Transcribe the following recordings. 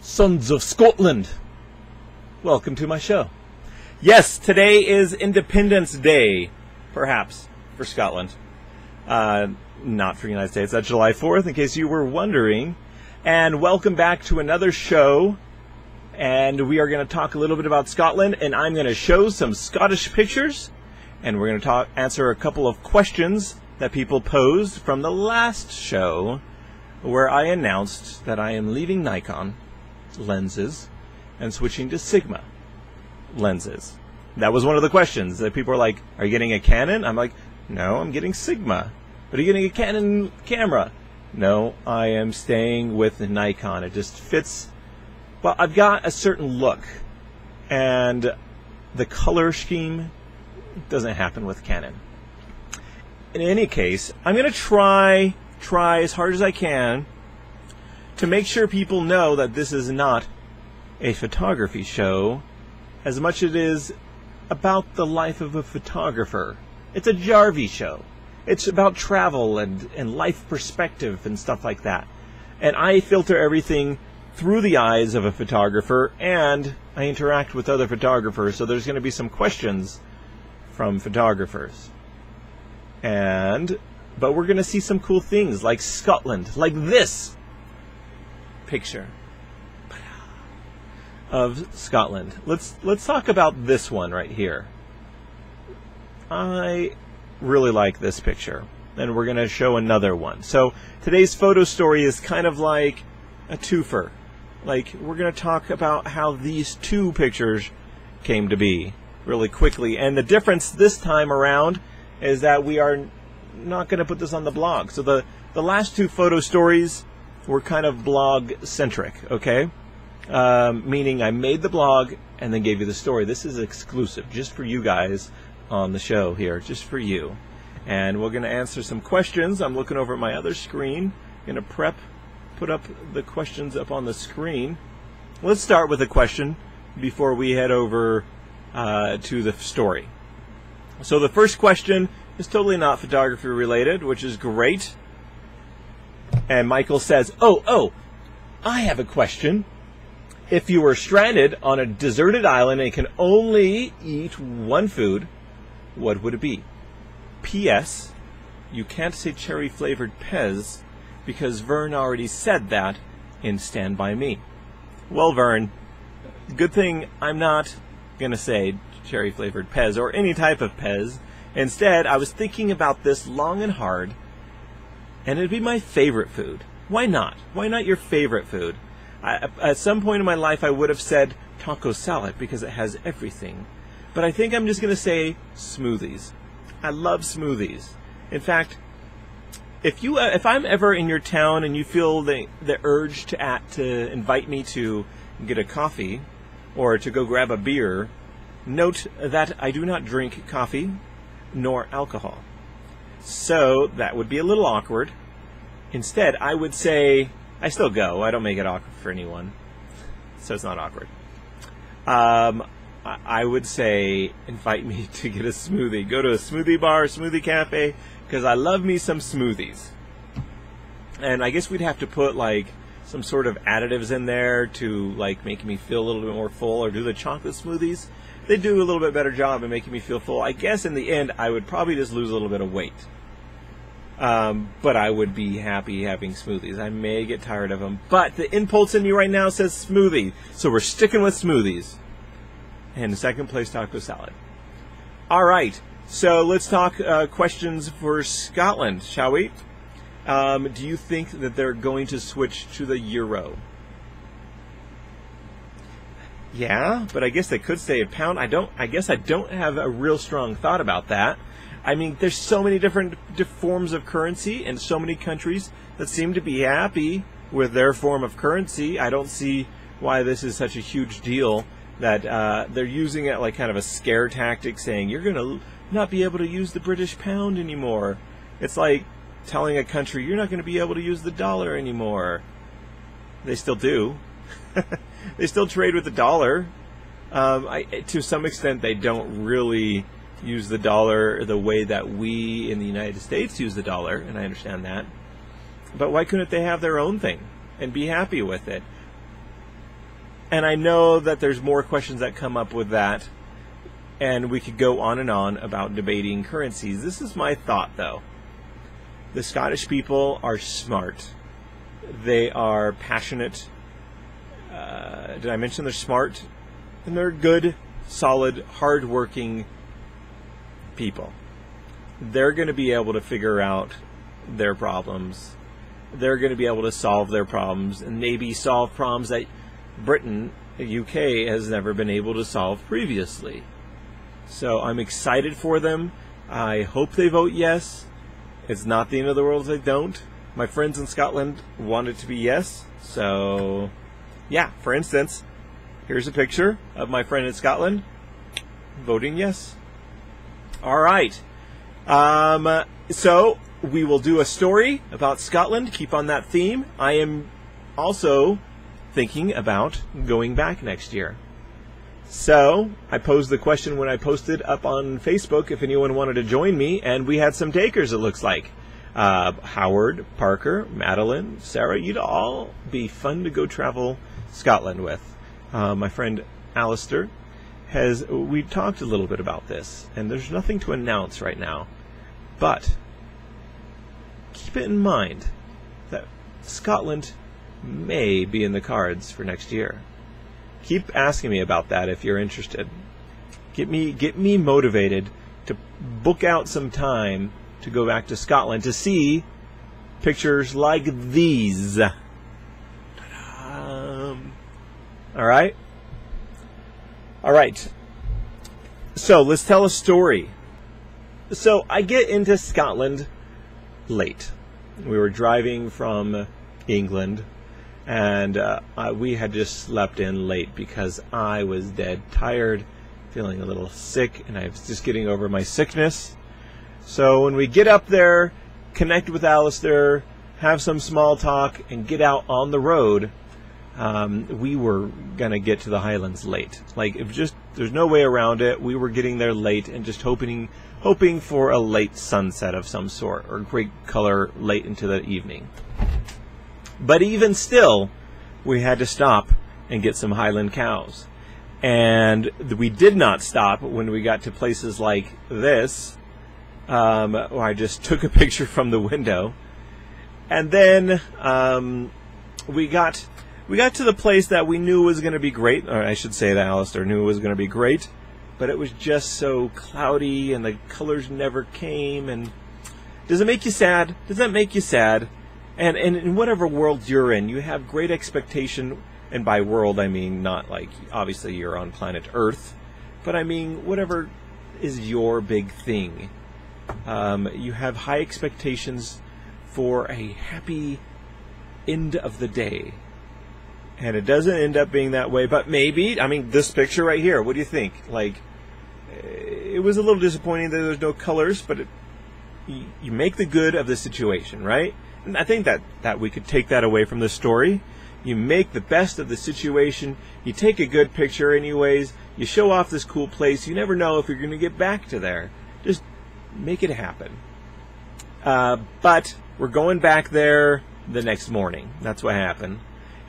Sons of Scotland, welcome to my show. Yes, today is Independence Day, perhaps, for Scotland. Not for the United States. That's July 4th, in case you were wondering. And welcome back to another show. And we are going to talk a little bit about Scotland, and I'm going to show some Scottish pictures. And we're going to answer a couple of questions that people posed from the last show, where I announced that I am leaving Nikon lenses and switching to Sigma lenses. That was one of the questions that people were like, are you getting a Canon? I'm like, no, I'm getting Sigma. But are you getting a Canon camera? No, I am staying with the Nikon. It just fits. Well, I've got a certain look, and the color scheme doesn't happen with Canon. In any case, I'm going to try as hard as I can to make sure people know that this is not a photography show as much as it is about the life of a photographer. It's a Jarvie show. It's about travel and life perspective and stuff like that. And I filter everything through the eyes of a photographer, and I interact with other photographers, so there's going to be some questions from photographers. But we're going to see some cool things like Scotland, like this picture of Scotland. Let's talk about this one right here. I really like this picture, and we're going to show another one. So today's photo story is kind of like a twofer. Like, we're going to talk about how these two pictures came to be really quickly, and the difference this time around is that we are not going to put this on the blog. So the last two photo stories were kind of blog centric, okay? Meaning I made the blog and then gave you the story. This is exclusive just for you guys on the show here, just for you. And we're going to answer some questions. I'm looking over at my other screen. I'm going to put up the questions up on the screen. Let's start with a question before we head over to the story. So the first question is totally not photography related, which is great. And Michael says, oh, I have a question. If you were stranded on a deserted island and can only eat one food, what would it be? P.S. You can't say cherry-flavored Pez because Vern already said that in Stand By Me. Well, Vern, good thing I'm not going to say cherry-flavored Pez or any type of Pez. Instead, I was thinking about this long and hard, and it'd be my favorite food. Why not? Why not your favorite food? At some point in my life, I would have said taco salad because it has everything. But I think I'm just going to say smoothies. I love smoothies. In fact, if I'm ever in your town and you feel the urge to invite me to get a coffee or to go grab a beer, note that I do not drink coffee nor alcohol. So that would be a little awkward. Instead, I would say, I still go. I don't make it awkward for anyone. So it's not awkward. I would say, invite me to get a smoothie. Go to a smoothie bar, smoothie cafe, because I love me some smoothies. And I guess we'd have to put like some sort of additives in there to like make me feel a little bit more full, or do the chocolate smoothies. They do a little bit better job in making me feel full. I guess in the end, I would probably just lose a little bit of weight. But I would be happy having smoothies. I may get tired of them, but the impulse in me right now says smoothie. So we're sticking with smoothies. And in second place, taco salad. All right, so let's talk questions for Scotland, shall we? Do you think that they're going to switch to the euro? Yeah, but I guess they could stay a pound. I guess I don't have a real strong thought about that. I mean, there's so many different forms of currency and so many countries that seem to be happy with their form of currency. I don't see why this is such a huge deal that they're using it like kind of a scare tactic, saying you're going to not be able to use the British pound anymore. It's like telling a country you're not going to be able to use the dollar anymore. They still do. They still trade with the dollar. To some extent, they don't really use the dollar the way that we in the United States use the dollar, and I understand that. But why couldn't they have their own thing and be happy with it? And I know that there's more questions that come up with that, and we could go on and on about debating currencies. This is my thought, though. The Scottish people are smart. They are passionate. Did I mention they're smart? And they're good, solid, hard-working people. They're going to be able to figure out their problems. They're going to be able to solve their problems, and maybe solve problems that Britain, the UK, has never been able to solve previously. So I'm excited for them. I hope they vote yes. It's not the end of the world if they don't. My friends in Scotland want it to be yes. So, yeah, for instance, here's a picture of my friend in Scotland voting yes. All right. So we will do a story about Scotland. Keep on that theme. I am also thinking about going back next year. So I posed the question when I posted up on Facebook if anyone wanted to join me, and we had some takers, it looks like. Howard, Parker, Madeline, Sarah, you'd all be fun to go travel Scotland with. My friend Alistair we talked a little bit about this, and there's nothing to announce right now, but keep it in mind that Scotland may be in the cards for next year. Keep asking me about that if you're interested. Get me motivated to book out some time to go back to Scotland to see pictures like these. All right? All right. So let's tell a story. So I get into Scotland late. We were driving from England, and we had just slept in late because I was dead tired, feeling a little sick, and I was just getting over my sickness. So when we get up there, connect with Alistair, have some small talk, and get out on the road, we were gonna get to the Highlands late. Like, there's no way around it. We were getting there late and just hoping for a late sunset of some sort, or great color late into the evening. But even still, we had to stop and get some Highland cows. And we did not stop when we got to places like this, where I just took a picture from the window. And then we got to the place that we knew was going to be great, or I should say that Alistair knew it was going to be great, but it was just so cloudy and the colors never came. And does it make you sad? Does that make you sad? And in whatever world you're in, you have great expectation, and by world I mean not like, obviously you're on planet Earth, but I mean whatever is your big thing. You have high expectations for a happy end of the day. And it doesn't end up being that way, but maybe, I mean, this picture right here, what do you think? Like, it was a little disappointing that there's no colors, but you make the good of the situation, right? And I think that we could take that away from the story. You make the best of the situation, you take a good picture anyways, you show off this cool place, you never know if you're going to get back to there. Just make it happen. But we're going back there the next morning. That's what happened.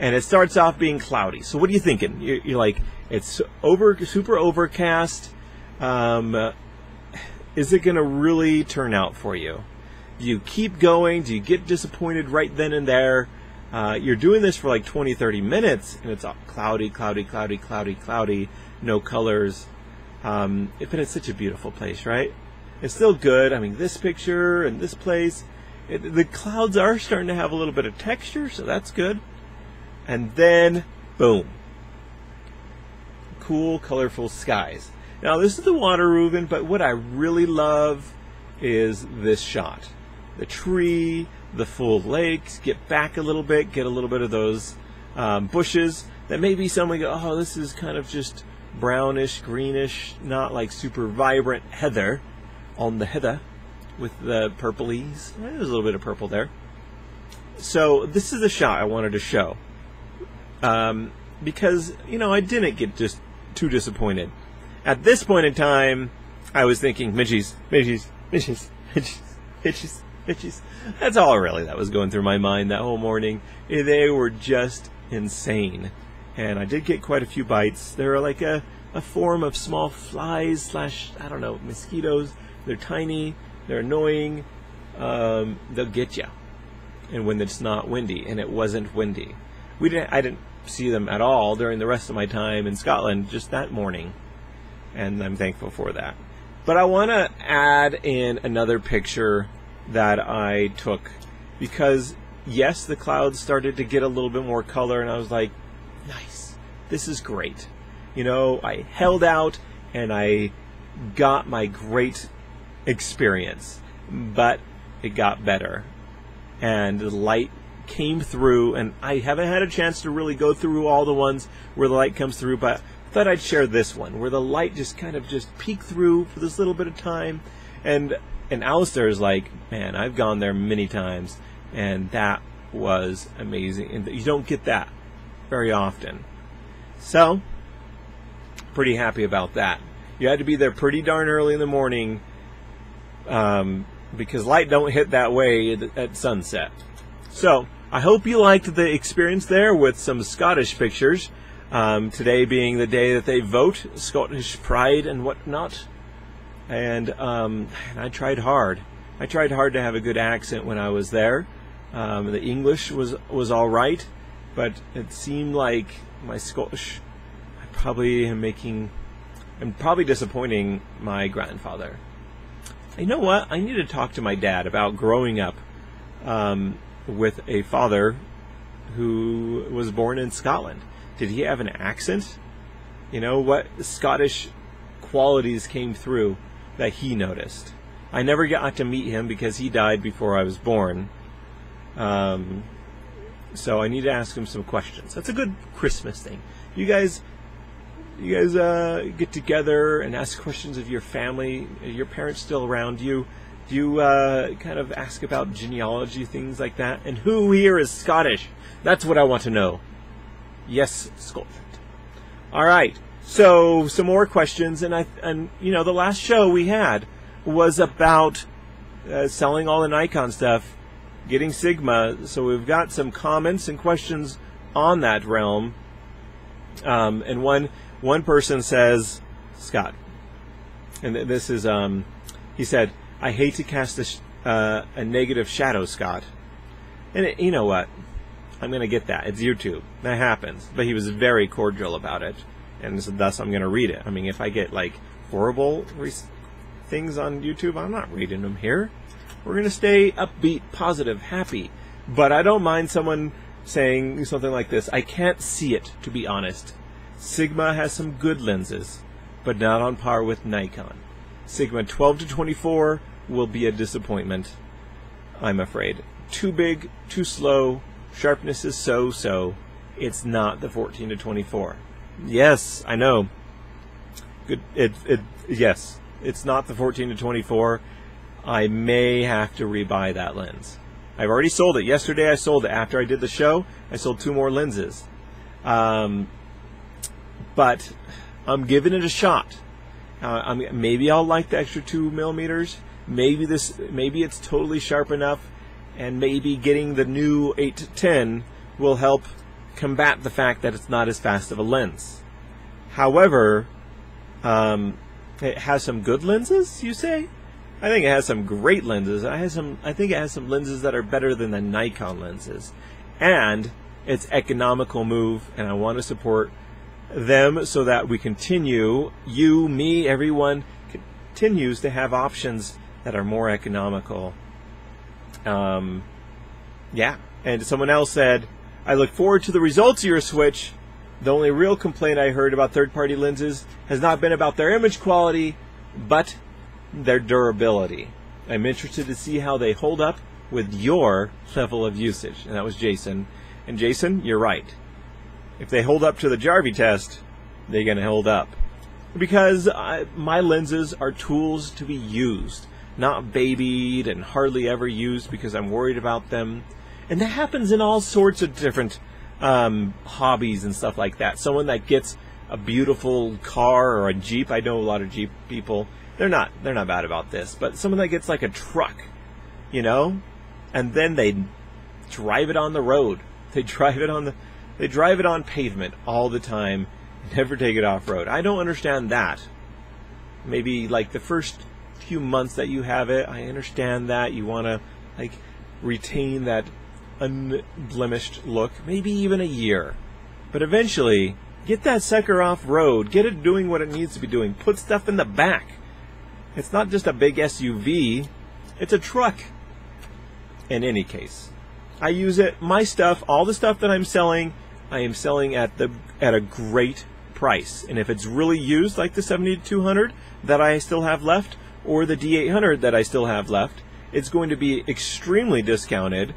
And it starts off being cloudy. So what are you thinking? You're like, it's super overcast. Is it going to really turn out for you? Do you keep going? Do you get disappointed right then and there? You're doing this for like 20, 30 minutes, and it's all cloudy, no colors. But it's such a beautiful place, right? It's still good. I mean, this picture and this place, the clouds are starting to have a little bit of texture, so that's good. And then, boom. Cool, colorful skies. Now, this is the water moving, but what I really love is this shot. The tree, the full lakes, get back a little bit, get a little bit of those bushes that maybe someone go, oh, this is kind of just brownish, greenish, not like super vibrant heather on the heather with the purplies. There's a little bit of purple there. So this is the shot I wanted to show. Because, you know, I didn't get just too disappointed. At this point in time, I was thinking, Midgies. That's all really that was going through my mind that whole morning. They were just insane. and I did get quite a few bites. They're like a form of small flies slash, I don't know, mosquitoes. They're tiny, they're annoying, they'll get you. And when it's not windy, and it wasn't windy. I didn't see them at all during the rest of my time in Scotland, just that morning, and I'm thankful for that. But I want to add in another picture that I took, because yes, the clouds started to get a little bit more color, and I was like, nice, this is great. You know, I held out and I got my great experience, but it got better, and the light came through, and I haven't had a chance to really go through all the ones where the light comes through, but I thought I'd share this one where the light just kind of just peeked through for this little bit of time. And Alistair is like, man, I've gone there many times, and that was amazing, and you don't get that very often. So pretty happy about that. You had to be there pretty darn early in the morning, because light don't hit that way at sunset. So I hope you liked the experience there with some Scottish pictures. Today being the day that they vote, Scottish pride and whatnot. And I tried hard. I tried hard to have a good accent when I was there. The English was all right, but it seemed like my Scottish, I'm probably disappointing my grandfather. You know what? I need to talk to my dad about growing up with a father who was born in Scotland. Did he have an accent? You know, what Scottish qualities came through that he noticed? I never got to meet him because he died before I was born. So I need to ask him some questions. That's a good Christmas thing. You guys get together and ask questions of your family. Are your parents still around you? Do you kind of ask about genealogy, things like that? And who here is Scottish? That's what I want to know. Yes, Scotland. All right. So some more questions, and you know, the last show we had was about selling all the Nikon stuff, getting Sigma. So we've got some comments and questions on that realm. And one person says, Scott, and this is he said, I hate to cast a negative shadow, Scott. And you know what? I'm going to get that. It's YouTube. That happens. But he was very cordial about it, and so thus I'm going to read it. I mean, if I get like horrible things on YouTube, I'm not reading them here. We're going to stay upbeat, positive, happy. But I don't mind someone saying something like this. I can't see it, to be honest. Sigma has some good lenses, but not on par with Nikon. Sigma 12 to 24 will be a disappointment, I'm afraid. Too big, too slow, sharpness is so-so. It's not the 14 to 24. Yes, I know. Good. Yes, it's not the 14 to 24. I may have to rebuy that lens. I've already sold it. Yesterday I sold it. After I did the show, I sold 2 more lenses. But I'm giving it a shot. Maybe I'll like the extra 2 millimeters. Maybe it's totally sharp enough, and maybe getting the new 8 to 10 will help combat the fact that it's not as fast of a lens. However, it has some good lenses, you say? I think it has some great lenses. I think it has some lenses that are better than the Nikon lenses. And it's economical move, and I want to support them so that we continue, you, me, everyone continues to have options that are more economical. Yeah. And someone else said, I look forward to the results of your switch. The only real complaint I heard about third-party lenses has not been about their image quality, but their durability. I'm interested to see how they hold up with your level of usage. And that was Jason. And Jason, you're right. If they hold up to the Jarvie test, they're going to hold up. Because my lenses are tools to be used, not babied and hardly ever used because I'm worried about them. And that happens in all sorts of different hobbies and stuff like that. Someone that gets a beautiful car or a Jeep, I know a lot of Jeep people, they're not bad about this, but someone that gets like a truck, you know, and then they drive it on the road. They drive it on They drive it on pavement all the time, never take it off-road. I don't understand that. Maybe like the first few months that you have it, I understand that. You want to like retain that unblemished look, maybe even a year. But eventually, get that sucker off-road, get it doing what it needs to be doing, put stuff in the back. It's not just a big SUV, it's a truck. In any case, I use it, my stuff, all the stuff that I'm selling, I am selling at a great price. And if it's really used, like the 7200 that I still have left, or the D800 that I still have left, it's going to be extremely discounted,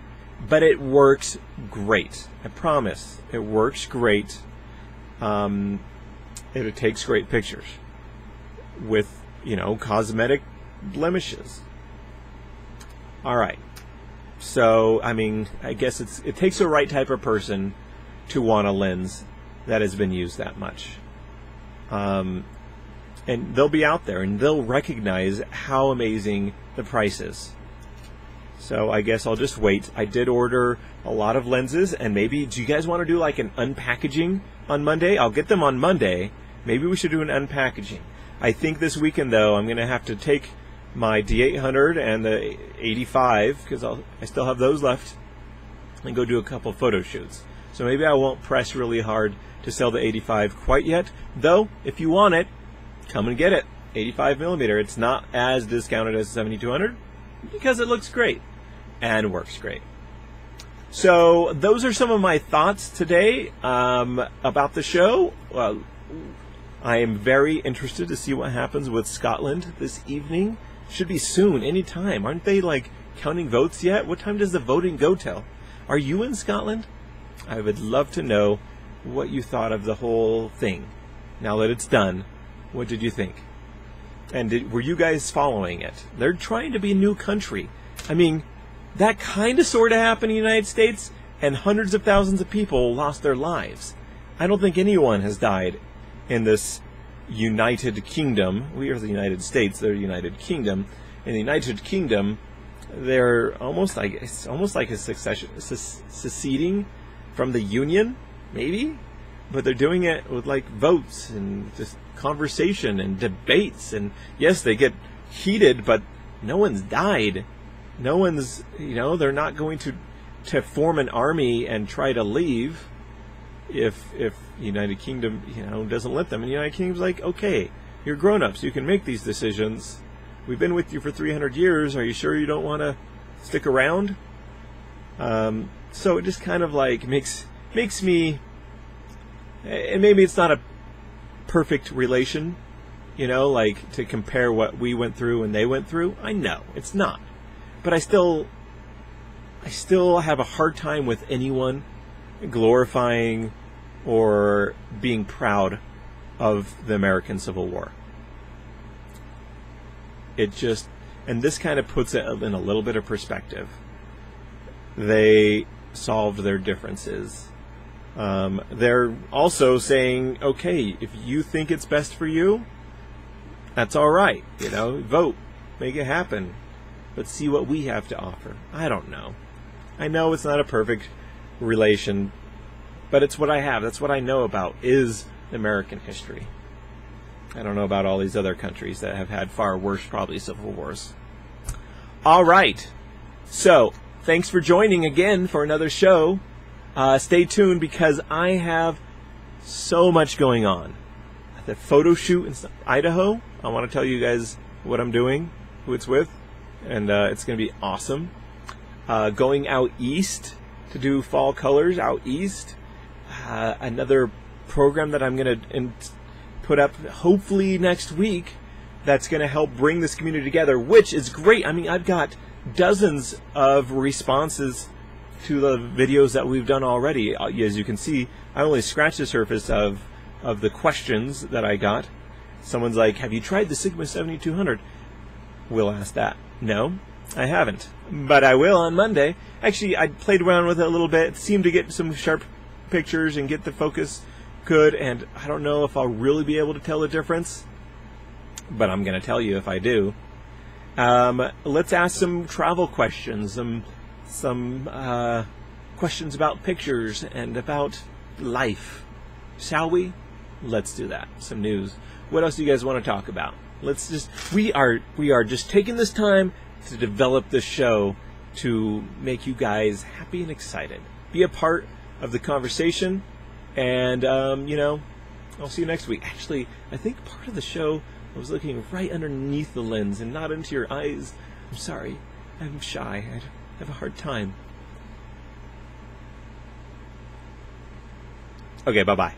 but it works great. I promise, it works great. It takes great pictures with, you know, cosmetic blemishes. All right. So, I mean, I guess it takes the right type of person to want a lens that has been used that much. And they'll be out there and they'll recognize how amazing the price is. So I guess I'll just wait. I did order a lot of lenses, and maybe, do you guys want to do like an unpackaging on Monday? I'll get them on Monday. Maybe we should do an unpackaging. I think this weekend, though, I'm going to have to take my D800 and the 85, because I still have those left, and go do a couple photo shoots. So maybe I won't press really hard to sell the 85 quite yet, though if you want it, come and get it. 85mm. It's not as discounted as 7200 because it looks great and works great. So those are some of my thoughts today about the show. I am very interested to see what happens with Scotland this evening. Should be soon, anytime. Aren't they like counting votes yet? What time does the voting go till? Are you in Scotland? I would love to know what you thought of the whole thing. Now that it's done, what did you think? And were you guys following it? They're trying to be a new country. I mean, that kind of sort of happened in the United States, and hundreds of thousands of people lost their lives. I don't think anyone has died in this United Kingdom. We are the United States, they're the United Kingdom. In the United Kingdom, they're almost like a seceding from the Union, maybe? But they're doing it with like votes and just conversation and debates, and yes, they get heated, but no one's died. No one's, you know, they're not going to form an army and try to leave if United Kingdom, you know, doesn't let them. And the United Kingdom's like, okay, you're grown-ups, you can make these decisions. We've been with you for 300 years. Are you sure you don't want to stick around? So it just kind of like makes me, and maybe it's not a perfect relation, you know, like to compare what we went through and they went through. I know it's not, but I still have a hard time with anyone glorifying or being proud of the American Civil War. It just, and this kind of puts it in a little bit of perspective. They solved their differences. They're also saying, okay, if you think it's best for you, that's all right. You know, vote, make it happen. But see what we have to offer. I don't know. I know it's not a perfect relation, but it's what I have. That's what I know about is American history. I don't know about all these other countries that have had far worse, probably, civil wars. All right. So, thanks for joining again for another show. Stay tuned because I have so much going on. The photo shoot in Idaho. I want to tell you guys what I'm doing, who it's with, and it's going to be awesome. Going out east to do fall colors out east. Another program that I'm going to put up hopefully next week that's going to help bring this community together, which is great. I mean, I've got dozens of responses to the videos that we've done already. As you can see, I only scratched the surface of the questions that I got. Someone's like, have you tried the Sigma 7200? We'll ask that. No, I haven't, but I will on Monday. Actually, I played around with it a little bit, seemed to get some sharp pictures and get the focus good, and I don't know if I'll really be able to tell the difference, but I'm going to tell you if I do. Let's ask some travel questions, some questions about pictures and about life. Shall we? Let's do that. Some news. What else do you guys want to talk about? We are just taking this time to develop the show to make you guys happy and excited. Be a part of the conversation, and I'll see you next week. Actually, I think part of the show I was looking right underneath the lens and not into your eyes. I'm sorry. I'm shy. I have a hard time. Okay, bye-bye.